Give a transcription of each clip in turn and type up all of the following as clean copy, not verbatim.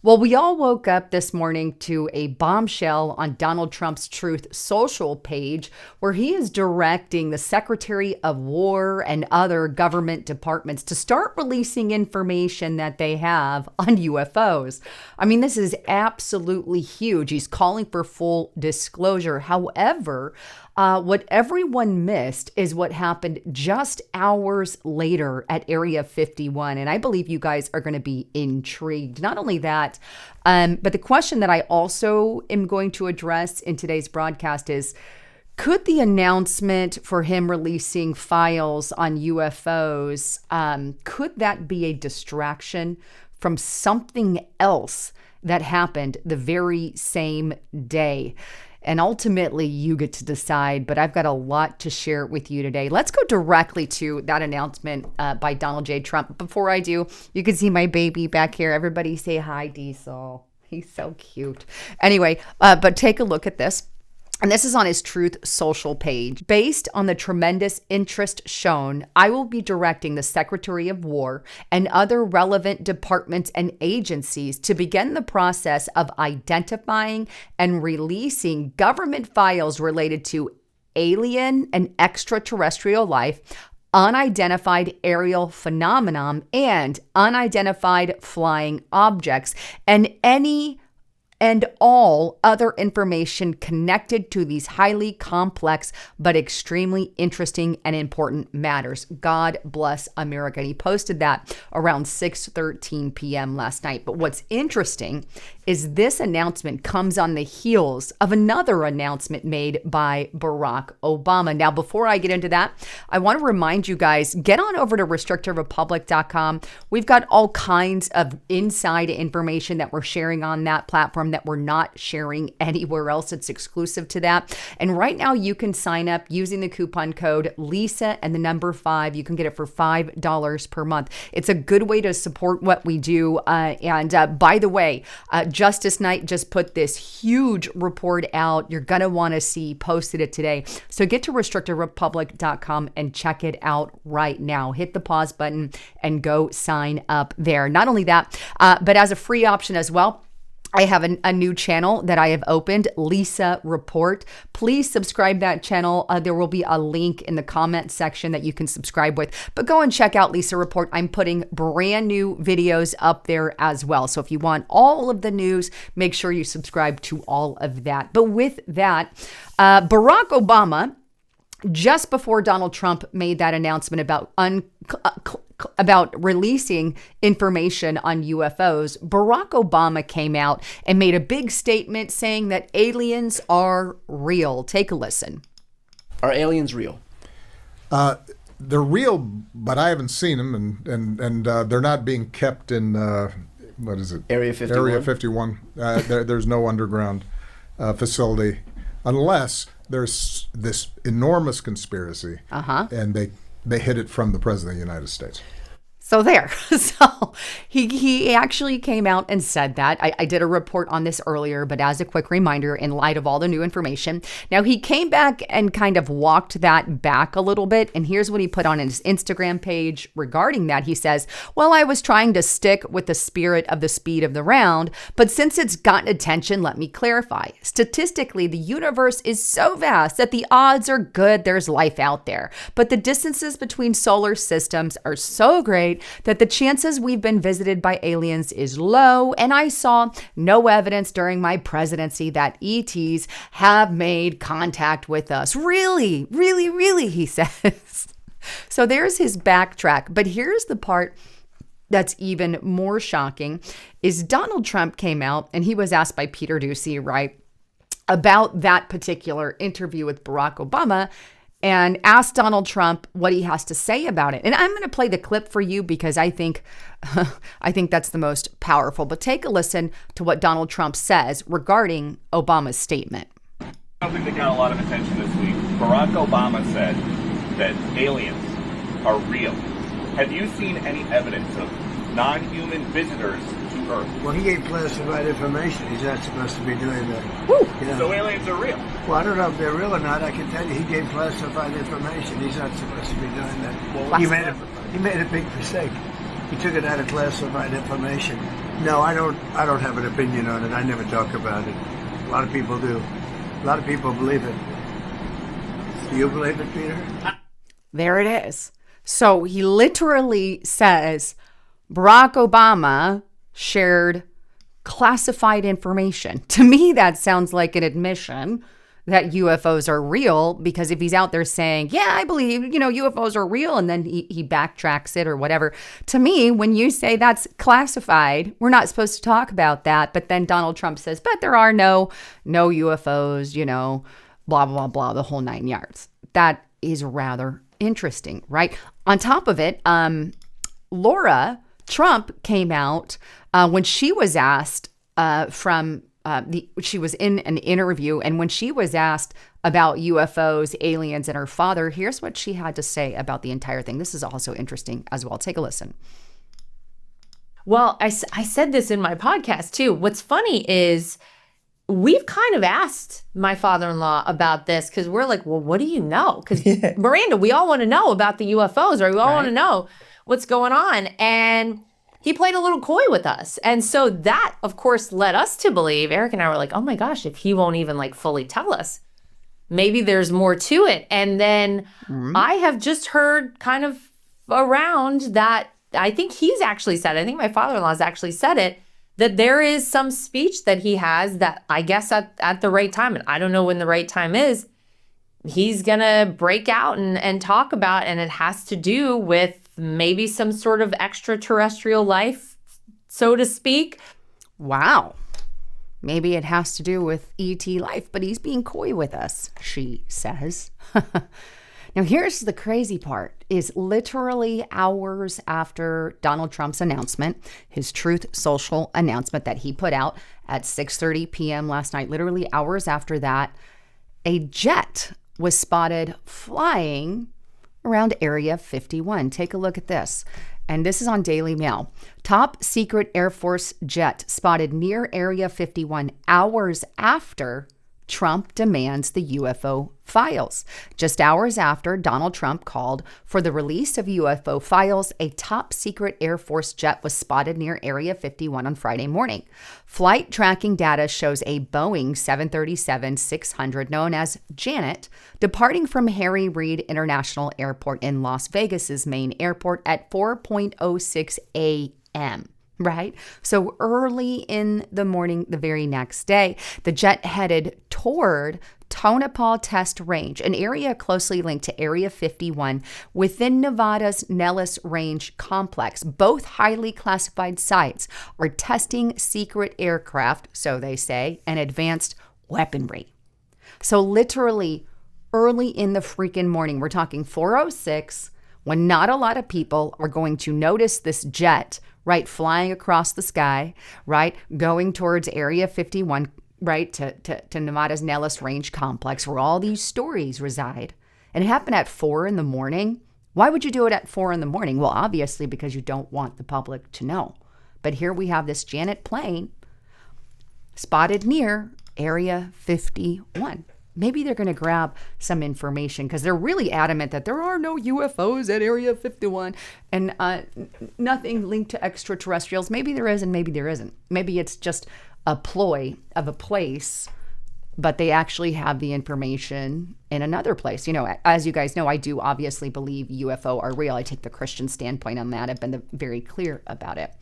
Well, we all woke up this morning to a bombshell on Donald Trump's Truth Social page where he is directing the Secretary of War and other government departments to start releasing information that they have on UFOs. I mean, this is absolutely huge. He's calling for full disclosure. However, what everyone missed is what happened just hours later at Area 51. And I believe you guys are going to be intrigued. Not only that, but the question that I also am going to address in today's broadcast is, could the announcement for him releasing files on UFOs, could that be a distraction from something else that happened the very same day? And ultimately, you get to decide, but I've got a lot to share with you today. Let's go directly to that announcement by Donald J. Trump. Before I do, you can see my baby back here. Everybody say hi, Diesel. He's so cute. Anyway, but take a look at this. And this is on his Truth Social page. Based on the tremendous interest shown, I will be directing the Secretary of War and other relevant departments and agencies to begin the process of identifying and releasing government files related to alien and extraterrestrial life, unidentified aerial phenomenon, and unidentified flying objects, and any and all other information connected to these highly complex but extremely interesting and important matters. God bless America. And he posted that around 6:13 p.m. last night. But what's interesting is this announcement comes on the heels of another announcement made by Barack Obama. Now, before I get into that, I want to remind you guys, get on over to restrictedrepublic.com. We've got all kinds of inside information that we're sharing on that platform that we're not sharing anywhere else. It's exclusive to that. And right now you can sign up using the coupon code Lisa and the number 5. You can get it for $5 per month. It's a good way to support what we do. And by the way, Justice Knight just put this huge report out. You're going to want to see, posted it today. So get to restrictedrepublic.com and check it out right now. Hit the pause button and go sign up there. Not only that, but as a free option as well, I have a new channel that I have opened, Lisa Report. Please subscribe that channel. There will be a link in the comment section that you can subscribe with. But go and check out Lisa Report. I'm putting brand new videos up there as well. So if you want all of the news, make sure you subscribe to all of that. But with that, Barack Obama, just before Donald Trump made that announcement about releasing information on UFOs, Barack Obama came out and made a big statement saying that aliens are real. Take a listen. Are aliens real? They're real, but I haven't seen them, and they're not being kept in, what is it? Area 51? Area 51. There's no underground facility unless there's this enormous conspiracy, and they hid it from the President of the United States. So there. So he actually came out and said that. I did a report on this earlier, but as a quick reminder, in light of all the new information. Now, he came back and kind of walked that back a little bit. And here's what he put on his Instagram page regarding that. He says, well, I was trying to stick with the spirit of the speed of the round, but since it's gotten attention, let me clarify. Statistically, the universe is so vast that the odds are good there's life out there. But the distances between solar systems are so great that the chances we've been visited by aliens is low, and I saw no evidence during my presidency that ETs have made contact with us. Really, he says. So there's his backtrack. But here's the part that's even more shocking is Donald Trump came out and he was asked by Peter Doocy, right, about that particular interview with Barack Obama, and asked Donald Trump what he has to say about it. And I'm going to play the clip for you because I think that's the most powerful. But take a listen to what Donald Trump says regarding Obama's statement. Something that got a lot of attention this week. Barack Obama said that aliens are real. Have you seen any evidence of non-human visitors to Earth? Well, he gave classified information. He's not supposed to be doing that. Woo! You know? So aliens are real. Well, I don't know if they're real or not. I can tell you he gave classified information. He's not supposed to be doing that. Well, he made a big mistake. He took it out of classified information. No, I don't. I don't have an opinion on it. I never talk about it. A lot of people do. A lot of people believe it. Do you believe it, Peter? There it is. So he literally says Barack Obama shared classified information. To me, that sounds like an admission that UFOs are real, because if he's out there saying, yeah, I believe, UFOs are real, and then he backtracks it or whatever. To me, when you say that's classified, we're not supposed to talk about that. But then Donald Trump says, but there are no UFOs, blah, blah, blah, the whole 9 yards. That is rather interesting, right? On top of it, Laura Trump came out when she was asked she was in an interview, and when she was asked about UFOs, aliens, and her father, here's what she had to say about the entire thing. This is also interesting as well. Take a listen. Well, I said this in my podcast too. What's funny is we've kind of asked my father-in-law about this, because we're like, well, what do you know? Because Miranda, we all want to know about the UFOs, or we all want to know what's going on. And he played a little coy with us. And so that, of course, led us to believe, Eric and I were like, oh my gosh, if he won't even fully tell us, maybe there's more to it. And then I have just heard kind of around that, I think he's actually said it, I think my father-in-law's actually said it, that there is some speech that he has that I guess at the right time, and I don't know when the right time is, he's going to break out and talk about, and it has to do with maybe some sort of extraterrestrial life, so to speak. Wow. Maybe it has to do with ET life, but he's being coy with us, she says. Now, here's the crazy part, is literally hours after Donald Trump's announcement, his Truth Social announcement that he put out at 6:30 p.m. last night, literally hours after that, a jet was spotted flying around Area 51. Take a look at this. And this is on Daily Mail. Top secret Air Force jet spotted near Area 51 hours after Trump demands the UFO files. Just hours after Donald Trump called for the release of UFO files, a top secret Air Force jet was spotted near Area 51 on Friday morning. Flight tracking data shows a Boeing 737-600 known as Janet departing from Harry Reid International Airport in Las Vegas's main airport at 4:06 a.m. Right? So early in the morning, the very next day, the jet headed toward Tonopah Test Range, an area closely linked to Area 51 within Nevada's Nellis Range complex. Both highly classified sites are testing secret aircraft, so they say, and advanced weaponry. So literally early in the freaking morning, we're talking 4:06, when not a lot of people are going to notice this jet, right, flying across the sky, right, going towards Area 51, right, to Nevada's Nellis Range complex, where all these stories reside. And it happened at 4 in the morning. Why would you do it at 4 in the morning? Well, obviously because you don't want the public to know. But here we have this Janet plane spotted near Area 51. Maybe they're going to grab some information, because they're really adamant that there are no UFOs at Area 51 and nothing linked to extraterrestrials. Maybe there is and maybe there isn't. Maybe it's just a ploy of a place, but they actually have the information in another place. You know, as you guys know, I do obviously believe UFO are real. I take the Christian standpoint on that. I've been very clear about it.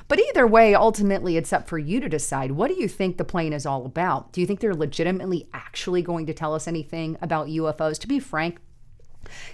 But either way, ultimately, it's up for you to decide. What do you think the plane is all about? Do you think they're legitimately actually going to tell us anything about UFOs? To be frank,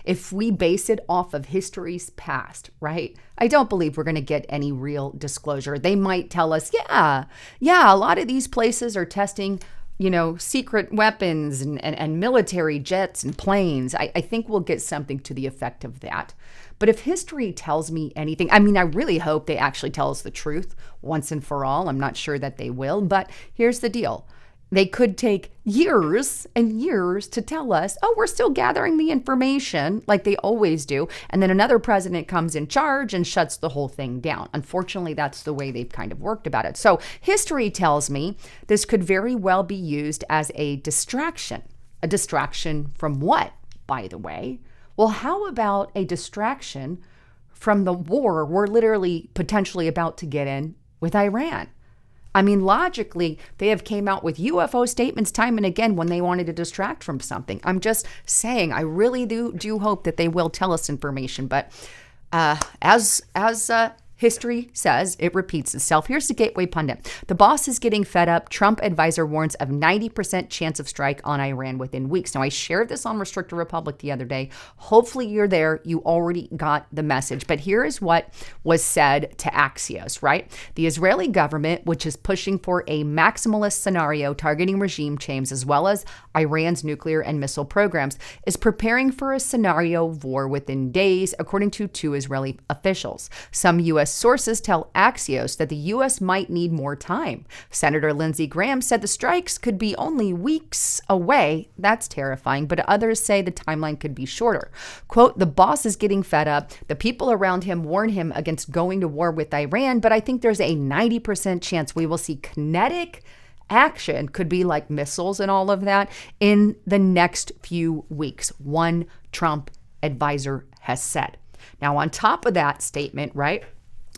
if we base it off of history's past, right, I don't believe we're going to get any real disclosure. They might tell us, yeah, a lot of these places are testing, you know, secret weapons and military jets and planes. I think we'll get something to the effect of that. But if history tells me anything, I mean, I really hope they actually tell us the truth once and for all. I'm not sure that they will, but here's the deal. They could take years and years to tell us, oh, we're still gathering the information like they always do. And then another president comes in charge and shuts the whole thing down. Unfortunately, that's the way they've kind of worked about it. So history tells me this could very well be used as a distraction. A distraction from what, by the way? Well, how about a distraction from the war we're literally potentially about to get in with Iran. I mean, logically, they have came out with UFO statements time and again when they wanted to distract from something. I'm just saying, I really do hope that they will tell us information. But as history says, it repeats itself. Here's the Gateway Pundit. The boss is getting fed up. Trump advisor warns of 90% chance of strike on Iran within weeks. Now, I shared this on Restricted Republic the other day. Hopefully you're there. You already got the message. But here is what was said to Axios, right? The Israeli government, which is pushing for a maximalist scenario targeting regime change as well as Iran's nuclear and missile programs, is preparing for a scenario of war within days, according to 2 Israeli officials. Some U.S. sources tell Axios that the U.S. might need more time. Senator Lindsey Graham said the strikes could be only weeks away. That's terrifying, but others say the timeline could be shorter. Quote, the boss is getting fed up. The people around him warn him against going to war with Iran, but I think there's a 90% chance we will see kinetic action, could be like missiles and all of that, in the next few weeks, one Trump advisor has said. Now, on top of that statement, right,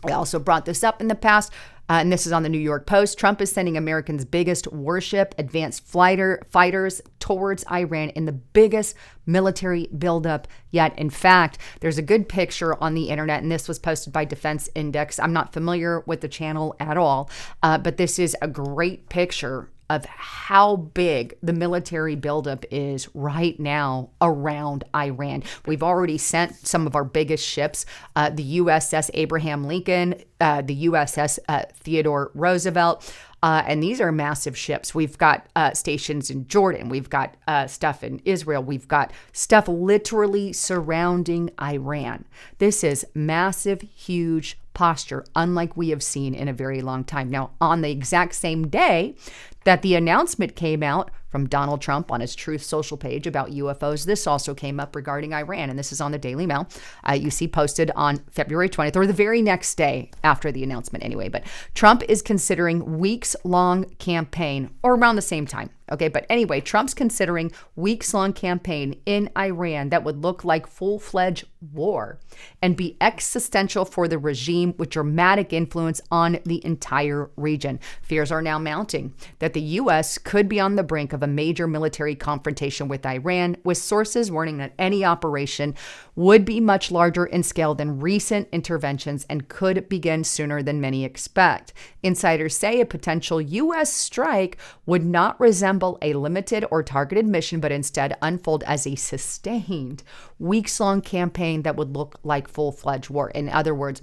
I also brought this up in the past, and this is on the New York Post. Trump is sending America's biggest warship, advanced fighters towards Iran in the biggest military buildup yet. In fact, there's a good picture on the internet, and this was posted by Defense Index. I'm not familiar with the channel at all, but this is a great picture of how big the military buildup is right now around Iran. We've already sent some of our biggest ships, the USS Abraham Lincoln, the USS Theodore Roosevelt, and these are massive ships. We've got stations in Jordan. We've got stuff in Israel. We've got stuff literally surrounding Iran. This is massive, huge posture, unlike we have seen in a very long time. Now, on the exact same day that the announcement came out from Donald Trump on his Truth Social page about UFOs, this also came up regarding Iran, and this is on the Daily Mail. You see posted on February 20th, or the very next day after the announcement anyway. But Trump is considering weeks-long campaign, or around the same time. Okay, but anyway, Trump's considering weeks-long campaign in Iran that would look like full-fledged war and be existential for the regime with dramatic influence on the entire region. Fears are now mounting that the U.S. could be on the brink of a major military confrontation with Iran, with sources warning that any operation would be much larger in scale than recent interventions and could begin sooner than many expect. Insiders say a potential U.S. strike would not resemble a limited or targeted mission, but instead unfold as a sustained, weeks-long campaign that would look like full-fledged war. In other words,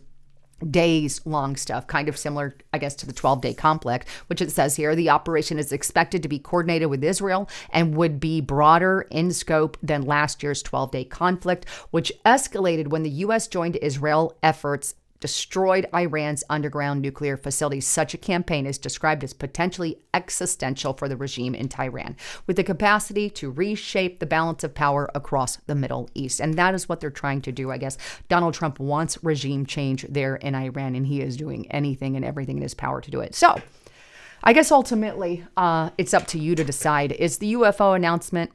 days-long stuff, kind of similar, I guess, to the 12-day conflict, which it says here, the operation is expected to be coordinated with Israel and would be broader in scope than last year's 12-day conflict, which escalated when the U.S. joined Israel efforts destroyed Iran's underground nuclear facilities. Such a campaign is described as potentially existential for the regime in Tehran, with the capacity to reshape the balance of power across the Middle East. And that is what they're trying to do, I guess. Donald Trump wants regime change there in Iran, and he is doing anything and everything in his power to do it. So I guess ultimately it's up to you to decide. Is the UFO announcement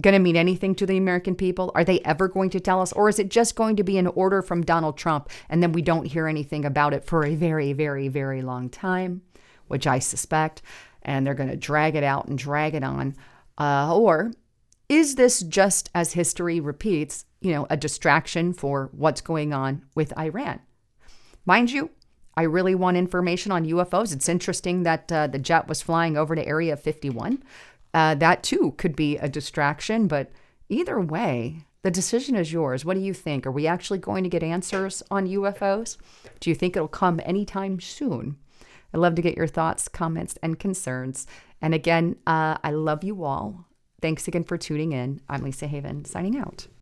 going to mean anything to the American people? Are they ever going to tell us? Or is it just going to be an order from Donald Trump and then we don't hear anything about it for a very, very, very long time, which I suspect, and they're going to drag it out and drag it on? Or is this just, as history repeats, a distraction for what's going on with Iran? Mind you, I really want information on UFOs. It's interesting that the jet was flying over to Area 51. That too could be a distraction, but either way, the decision is yours. What do you think? Are we actually going to get answers on UFOs? Do you think it'll come anytime soon? I'd love to get your thoughts, comments, and concerns. And again, I love you all. Thanks again for tuning in. I'm Lisa Haven, signing out.